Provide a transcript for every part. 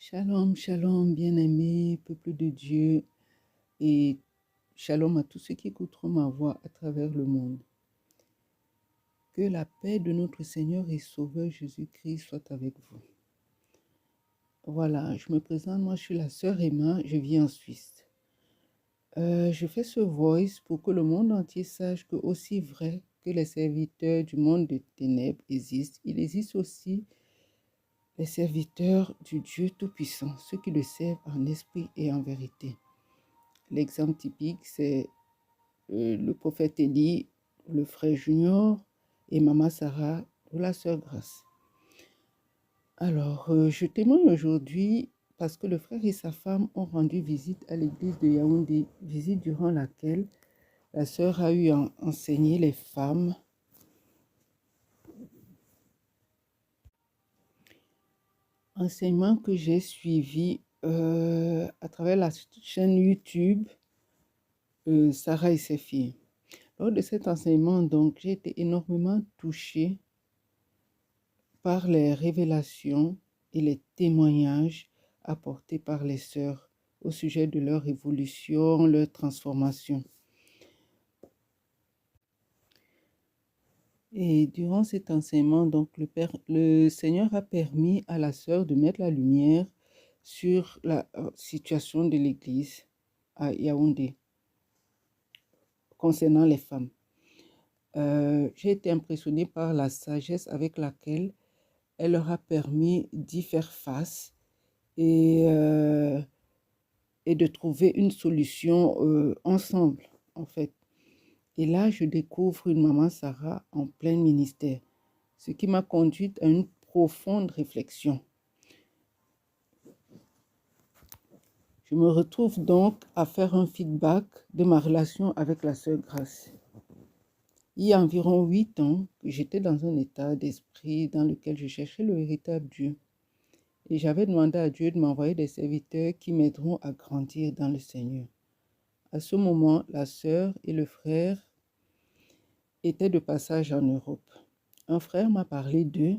Shalom, shalom, bien-aimés, peuple de Dieu, et shalom à tous ceux qui écouteront ma voix à travers le monde. Que la paix de notre Seigneur et Sauveur Jésus-Christ soit avec vous. Voilà, je me présente, moi je suis la sœur Emma, je vis en Suisse. Je fais ce voice pour que le monde entier sache que aussi vrai que les serviteurs du monde des ténèbres existent, il existe aussi les serviteurs du Dieu Tout-Puissant, ceux qui le servent en esprit et en vérité. L'exemple typique, c'est le prophète Élie, le frère Junior et maman Sarah ou la sœur Grace. Alors, je témoigne aujourd'hui parce que le frère et sa femme ont rendu visite à l'église de Yaoundé, visite durant laquelle la sœur a eu enseigné les femmes enseignement que j'ai suivi à travers la chaîne YouTube Sarah et ses filles. Lors de cet enseignement, donc, j'ai été énormément touchée par les révélations et les témoignages apportés par les sœurs au sujet de leur évolution, leur transformation. Et durant cet enseignement, donc, le Seigneur a permis à la sœur de mettre la lumière sur la situation de l'Église à Yaoundé concernant les femmes. J'ai été impressionnée par la sagesse avec laquelle elle leur a permis d'y faire face et de trouver une solution ensemble, en fait. Et là, je découvre une maman Sarah en plein ministère, ce qui m'a conduite à une profonde réflexion. Je me retrouve donc à faire un feedback de ma relation avec la sœur Grace. Il y a environ 8 ans que j'étais dans un état d'esprit dans lequel je cherchais le véritable Dieu. Et j'avais demandé à Dieu de m'envoyer des serviteurs qui m'aideront à grandir dans le Seigneur. À ce moment, la sœur et le frère étaient de passage en Europe. Un frère m'a parlé d'eux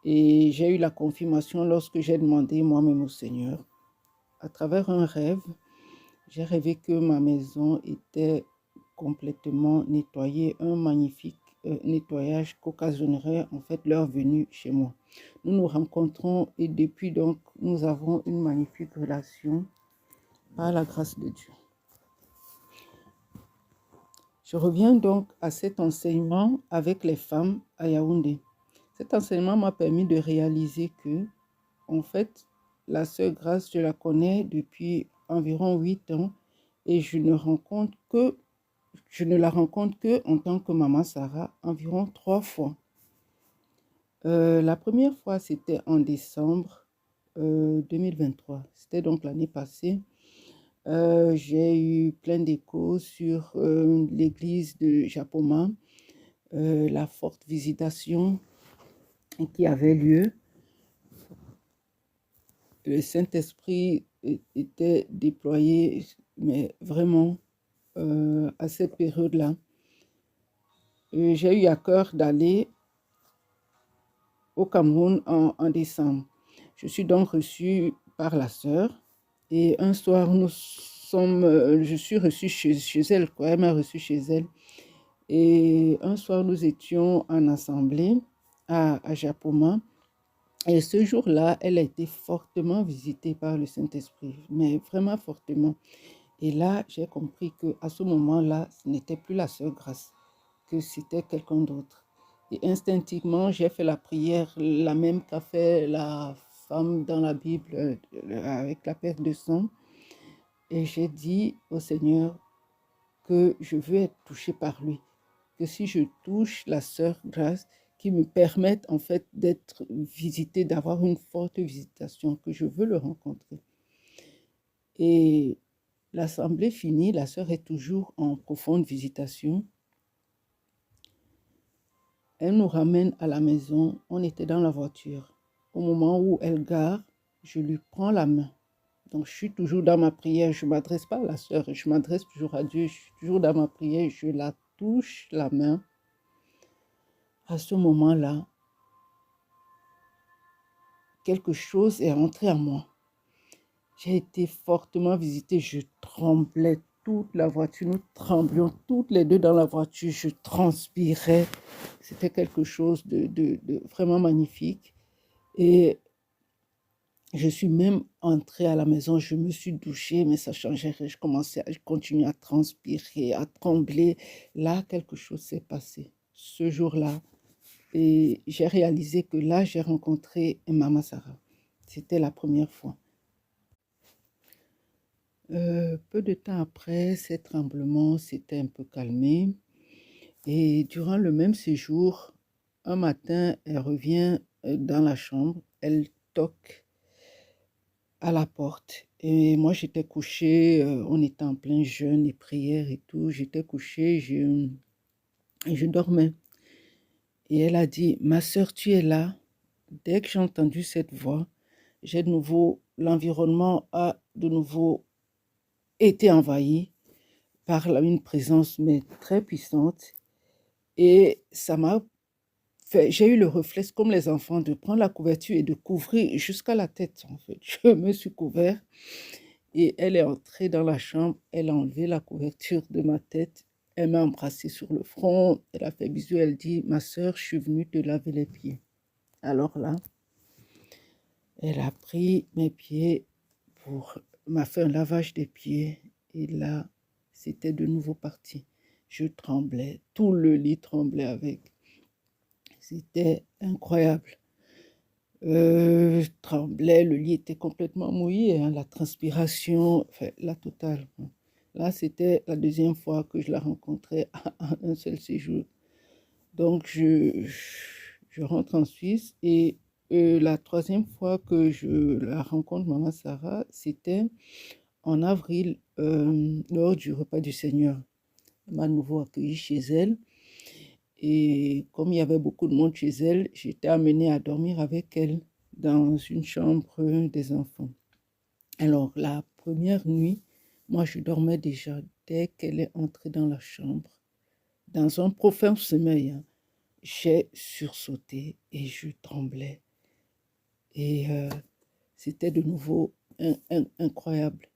et j'ai eu la confirmation lorsque j'ai demandé moi-même au Seigneur. À travers un rêve, j'ai rêvé que ma maison était complètement nettoyée, un magnifique nettoyage qu'occasionnerait en fait leur venue chez moi. Nous nous rencontrons et depuis donc nous avons une magnifique relation par la grâce de Dieu. Je reviens donc à cet enseignement avec les femmes à Yaoundé. Cet enseignement m'a permis de réaliser que, en fait, la sœur Grace, je la connais depuis environ 8 ans et je ne la rencontre que en tant que maman Sarah environ 3 fois. La première fois, c'était en décembre 2023. C'était donc l'année passée. J'ai eu plein d'échos sur l'église de Japoma, la forte visitation qui avait lieu. Le Saint-Esprit était déployé, mais vraiment à cette période-là. J'ai eu à cœur d'aller au Cameroun en décembre. Je suis donc reçue par la sœur et un soir, je suis reçue chez elle, quoi. Elle m'a reçue chez elle. Et un soir, nous étions en assemblée à Japoma. Et ce jour-là, elle a été fortement visitée par le Saint-Esprit, mais vraiment fortement. Et là, j'ai compris qu'à ce moment-là, ce n'était plus la sœur Grace, que c'était quelqu'un d'autre. Et instinctivement, j'ai fait la prière, la même qu'a fait la femme dans la Bible avec la perte de sang. Et j'ai dit au Seigneur que je veux être touchée par lui, que si je touche la sœur Grace, qui me permette en fait d'être visitée, d'avoir une forte visitation, que je veux le rencontrer. Et l'assemblée finie, la sœur est toujours en profonde visitation. Elle nous ramène à la maison, on était dans la voiture. Au moment où elle gare, je lui prends la main. Donc je suis toujours dans ma prière, je ne m'adresse pas à la sœur, je m'adresse toujours à Dieu, je suis toujours dans ma prière, je la touche la main. À ce moment-là, quelque chose est entré en moi. J'ai été fortement visitée, je tremblais, toute la voiture, nous tremblions toutes les deux dans la voiture, je transpirais. C'était quelque chose de vraiment magnifique. Et je suis même entrée à la maison, je me suis douchée, mais ça changeait rien. Je continuais à transpirer, à trembler. Là, quelque chose s'est passé ce jour-là. Et j'ai réalisé que là, j'ai rencontré Mama Sarah. C'était la première fois. Peu de temps après, ces tremblements s'étaient un peu calmés. Et durant le même séjour, un matin, elle revient dans la chambre, elle toque à la porte. Et moi, j'étais couchée, on était en plein jeûne et prière et tout. J'étais couchée, je dormais. Et elle a dit, ma sœur, tu es là. Dès que j'ai entendu cette voix, l'environnement a de nouveau été envahi par une présence mais très puissante. Et ça m'a fait, j'ai eu le réflexe comme les enfants de prendre la couverture et de couvrir jusqu'à la tête en fait. Je me suis couvert et elle est entrée dans la chambre, elle a enlevé la couverture de ma tête, elle m'a embrassé sur le front, elle a fait bisou, elle dit, ma sœur, je suis venue te laver les pieds. Alors là, elle a pris mes pieds m'a fait un lavage des pieds et là, c'était de nouveau parti. Je tremblais, tout le lit tremblait avec. C'était incroyable. Je tremblais, le lit était complètement mouillé, hein, la transpiration, enfin, la totale. Là, c'était la deuxième fois que je la rencontrais à un seul séjour. Donc, je rentre en Suisse et la troisième fois que je la rencontre, Maman Sarah, c'était en avril, lors du repas du Seigneur. Elle m'a à nouveau accueilli chez elle. Et comme il y avait beaucoup de monde chez elle, j'étais amenée à dormir avec elle dans une chambre des enfants. Alors, la première nuit, moi, je dormais déjà dès qu'elle est entrée dans la chambre. Dans un profond sommeil, hein, j'ai sursauté et je tremblais. Et c'était de nouveau incroyable.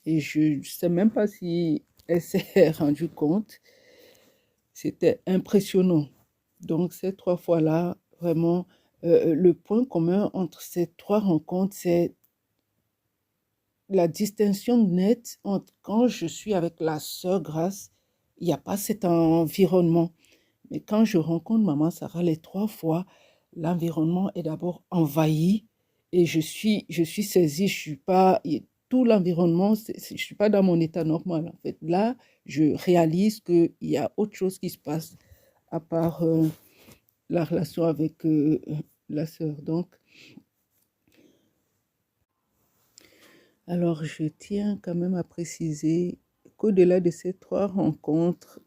Et je ne sais même pas si elle s'est rendue compte. C'était impressionnant. Donc, ces 3 fois-là, vraiment, le point commun entre ces 3 rencontres, c'est la distinction nette entre quand je suis avec la sœur Grâce, il n'y a pas cet environnement. Mais quand je rencontre Maman Sarah les 3 fois, l'environnement est d'abord envahi et je suis saisie, je suis pas, tout l'environnement, je ne suis pas dans mon état normal. En fait, là, je réalise qu'il y a autre chose qui se passe à part la relation avec la sœur. Donc, alors, je tiens quand même à préciser qu'au-delà de ces 3 rencontres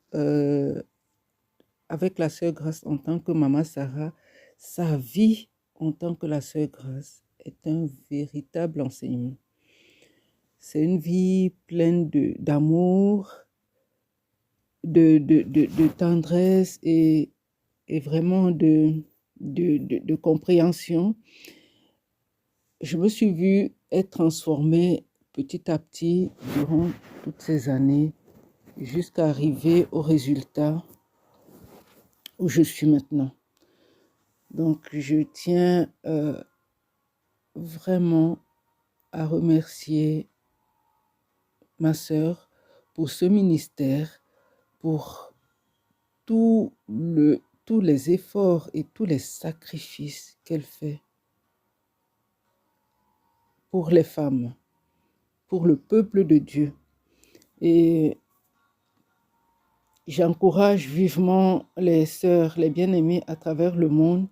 avec la sœur Grâce en tant que Maman Sarah, sa vie en tant que la sœur Grâce est un véritable enseignement. C'est une vie pleine d'amour, de tendresse et vraiment de compréhension. Je me suis vue être transformée petit à petit durant toutes ces années jusqu'à arriver au résultat où je suis maintenant. Donc, je tiens vraiment à remercier ma sœur pour ce ministère, pour tous les efforts et tous les sacrifices qu'elle fait pour les femmes, pour le peuple de Dieu. Et j'encourage vivement les sœurs, les bien-aimées à travers le monde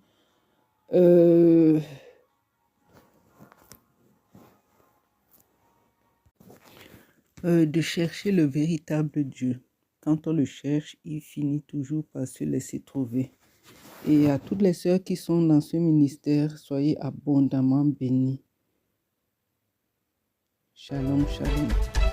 de chercher le véritable Dieu. Quand on le cherche, il finit toujours par se laisser trouver. Et à toutes les sœurs qui sont dans ce ministère, soyez abondamment bénies. Shalom, shalom.